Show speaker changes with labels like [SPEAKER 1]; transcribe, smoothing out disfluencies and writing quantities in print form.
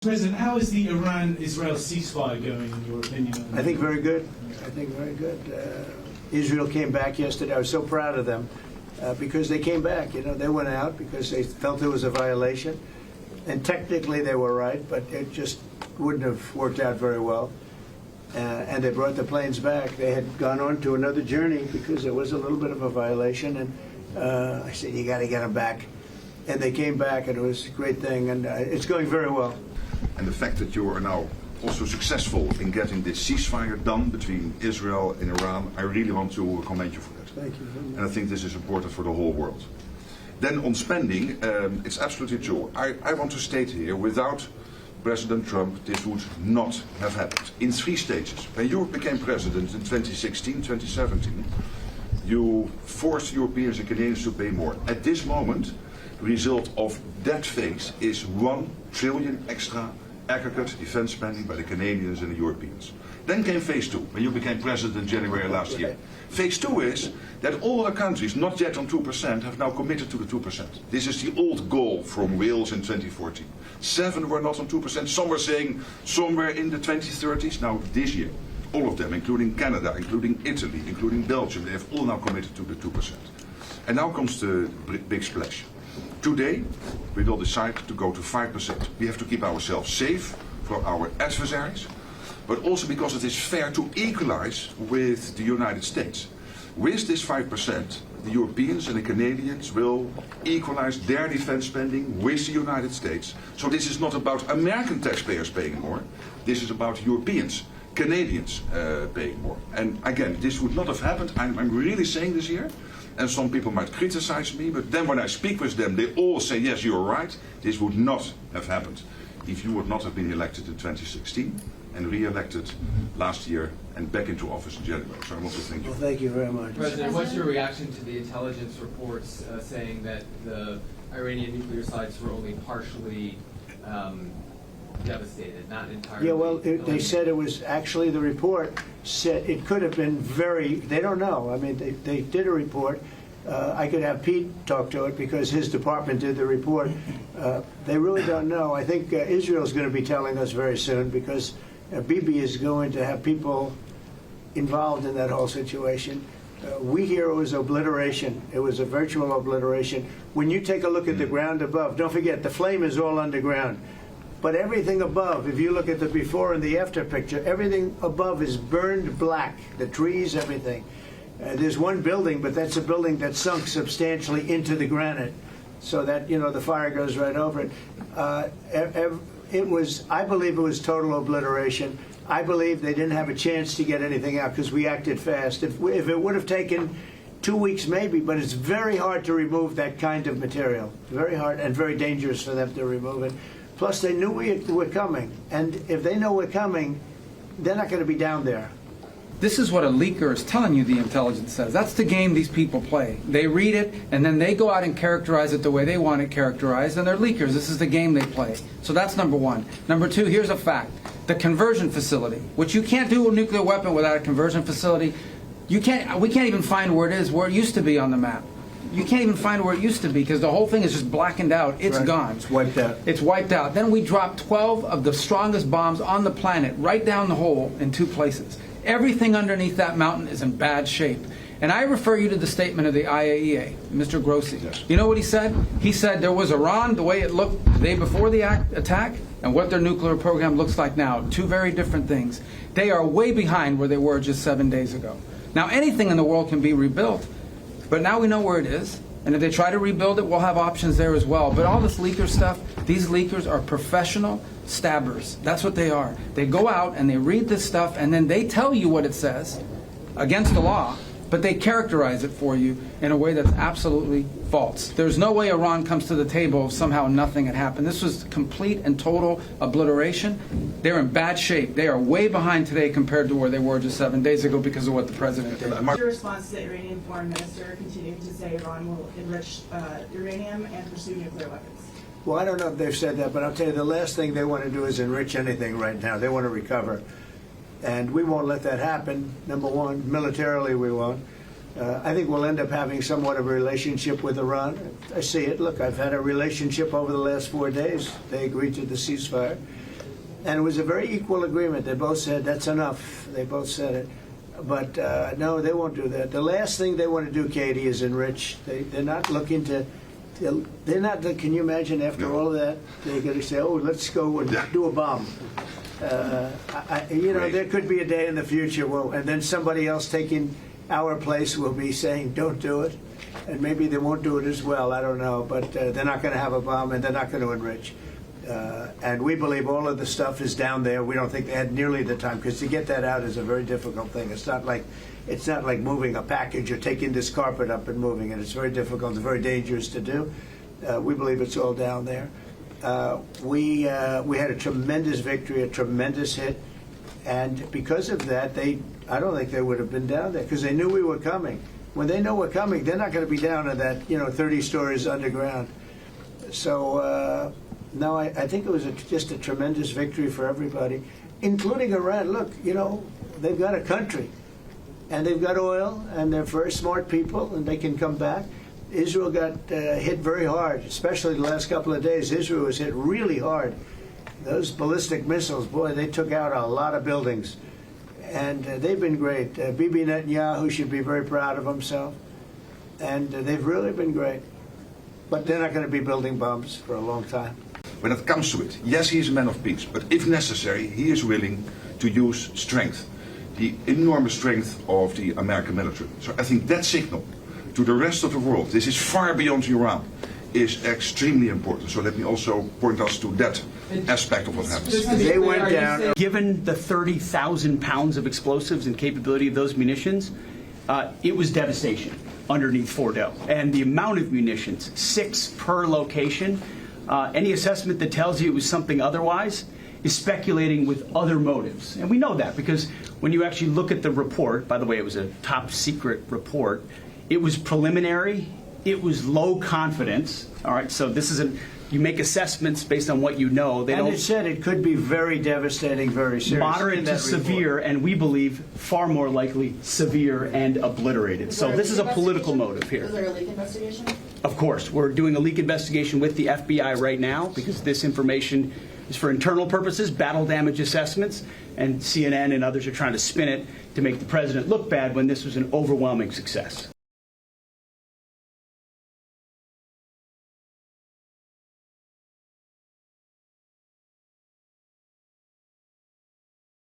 [SPEAKER 1] President, how is the Iran-Israel ceasefire going, in your opinion?
[SPEAKER 2] I think very good. I think very good. Israel came back yesterday. I was so proud of them because they came back. You know, they went out because they felt there was a violation. And technically they were right, but it just wouldn't have worked out very well. And they brought the planes back. They had gone on to another journey because there was a little bit of a violation. And I said, you got to get them back. And they came back, and it was a great thing. And it's going very well.
[SPEAKER 3] And the fact that you are now also successful in getting this ceasefire done between Israel and Iran, I really want to commend you for that.
[SPEAKER 2] Thank you very much.
[SPEAKER 3] And I think this is important for the whole world. Then on spending, it's absolutely true. I want to state here, without President Trump, this would not have happened. In 3 stages. When you became president in 2016, 2017, you forced Europeans and Canadians to pay more. At this moment, the result of that phase is $1 trillion extra aggregate defense spending by the Canadians and the Europeans. Then came phase 2, when you became president in January last year. Phase 2 is that all the countries not yet on 2% have now committed to the 2%. This is the old goal from Wales in 2014. 7 were not on 2%, some were saying somewhere in the 2030s. Now this year, all of them, including Canada, including Italy, including Belgium, they have all now committed to the 2%. And now comes the big splash. Today, we will decide to go to 5%. We have to keep ourselves safe for our adversaries, but also because it is fair to equalize with the United States. With this 5%, the Europeans and the Canadians will equalize their defense spending with the United States. So this is not about American taxpayers paying more. This is about Europeans, Canadians paying more. And again, this would not have happened. I'm really saying this here. And some people might criticize me, but then when I speak with them, they all say, yes, you're right. This would not have happened if you would not have been elected in 2016 and re-elected last year and back into office in January. So I want to thank you.
[SPEAKER 2] Well, thank you very much.
[SPEAKER 4] President, what's your reaction to the intelligence reports saying that the Iranian nuclear sites were only partially devastated, not entirely?
[SPEAKER 2] Yeah, well, they said it was actually, the report said it could have been very, they don't know. I mean, they did a report. I could have Pete talk to it because his department did the report. They really don't know. I think Israel's going to be telling us very soon because Bibi is going to have people involved in that whole situation. We hear it was obliteration. It was a virtual obliteration. When you take a look at the ground above, don't forget, the flame is all underground. But everything above, if you look at the before and the after picture, everything above is burned black. The trees, everything. There's one building, but that's a building that sunk substantially into the granite, so that, you know, the fire goes right over it. It was, I believe it was total obliteration. I believe they didn't have a chance to get anything out because we acted fast. If it would have taken 2 weeks maybe, but it's very hard to remove that kind of material. Very hard and very dangerous for them to remove it. Plus, they knew we were coming, and if they know we're coming, they're not going to be down there.
[SPEAKER 5] This is what a leaker is telling you the intelligence says. That's the game these people play. They read it, and then they go out and characterize it the way they want it characterized, and they're leakers. This is the game they play. So that's number one. Number two, here's a fact. The conversion facility, which you can't do a nuclear weapon without a conversion facility. We can't even find where it is, where it used to be on the map. You can't even find where it used to be because the whole thing is just blackened out. It's
[SPEAKER 2] right.
[SPEAKER 5] Gone.
[SPEAKER 2] It's wiped out.
[SPEAKER 5] It's wiped out. Then we dropped 12 of the strongest bombs on the planet right down the hole in 2 places. Everything underneath that mountain is in bad shape. And I refer you to the statement of the IAEA, Mr. Grossi.
[SPEAKER 3] Yes.
[SPEAKER 5] You know what he said? He said there was Iran, the way it looked the day before the attack, and what their nuclear program looks like now. 2 very different things. They are way behind where they were just 7 days ago. Now, anything in the world can be rebuilt, but now we know where it is. And if they try to rebuild it, we'll have options there as well. But all this leaker stuff, these leakers are professional stabbers. That's what they are. They go out and they read this stuff, and then they tell you what it says against the law, but they characterize it for you in a way that's absolutely false. There's no way Iran comes to the table if somehow nothing had happened. This was complete and total obliteration. They're in bad shape. They are way behind today compared to where they were just 7 days ago because of what the president did.
[SPEAKER 6] What's your response to the Iranian foreign minister continuing to say Iran will enrich uranium and pursue nuclear weapons?
[SPEAKER 2] Well, I don't know if they've said that, but I'll tell you the last thing they want to do is enrich anything right now. They want to recover. And we won't let that happen, number one. Militarily, we won't. I think we'll end up having somewhat of a relationship with Iran. I see it. Look, I've had a relationship over the last 4 days. They agreed to the ceasefire. And it was a very equal agreement. They both said, that's enough. They both said it. But no, they won't do that. The last thing they want to do, Katie, is enrich. They're not looking to, they're not, can you imagine after all of that, they're going to say, oh, let's go and do a bomb. You know, there could be a day in the future, and then somebody else taking our place will be saying, don't do it. And maybe they won't do it as well, I don't know. But they're not going to have a bomb, and they're not going to enrich. And we believe all of the stuff is down there. We don't think they had nearly the time, because to get that out is a very difficult thing. It's not like moving a package or taking this carpet up and moving it. It's very difficult. It's very dangerous to do. We believe it's all down there. We had a tremendous victory, a tremendous hit, and because of that, I don't think they would have been down there, because they knew we were coming. When they know we're coming, they're not going to be down to that, 30 stories underground. So. No, I think it was just a tremendous victory for everybody, including Iran. Look, they've got a country, and they've got oil, and they're very smart people, and they can come back. Israel got hit very hard, especially the last couple of days. Israel was hit really hard. Those ballistic missiles, boy, they took out a lot of buildings, and they've been great. Bibi Netanyahu should be very proud of himself, and they've really been great. But they're not going to be building bombs for a long time.
[SPEAKER 3] When it comes to it, yes, he is a man of peace, but if necessary, he is willing to use strength, the enormous strength of the American military. So I think that signal to the rest of the world, this is far beyond Iran, is extremely important. So let me also point us to that aspect of what happens.
[SPEAKER 2] They went down.
[SPEAKER 7] Given the 30,000 pounds of explosives and capability of those munitions, it was devastation underneath Fordo. And the amount of munitions, 6 per location, any assessment that tells you it was something otherwise is speculating with other motives. And we know that because when you actually look at the report, by the way, it was a top secret report, it was preliminary, it was low confidence. All right, so this is you make assessments based on what you know.
[SPEAKER 2] And it said it could be very devastating, very serious.
[SPEAKER 7] Moderate to severe, and we believe far more likely severe and obliterated. So this is a political motive here.
[SPEAKER 6] Was there a leak investigation?
[SPEAKER 7] Of course. We're doing a leak investigation with the FBI right now because this information is for internal purposes, battle damage assessments, and CNN and others are trying to spin it to make the president look bad when this was an overwhelming success.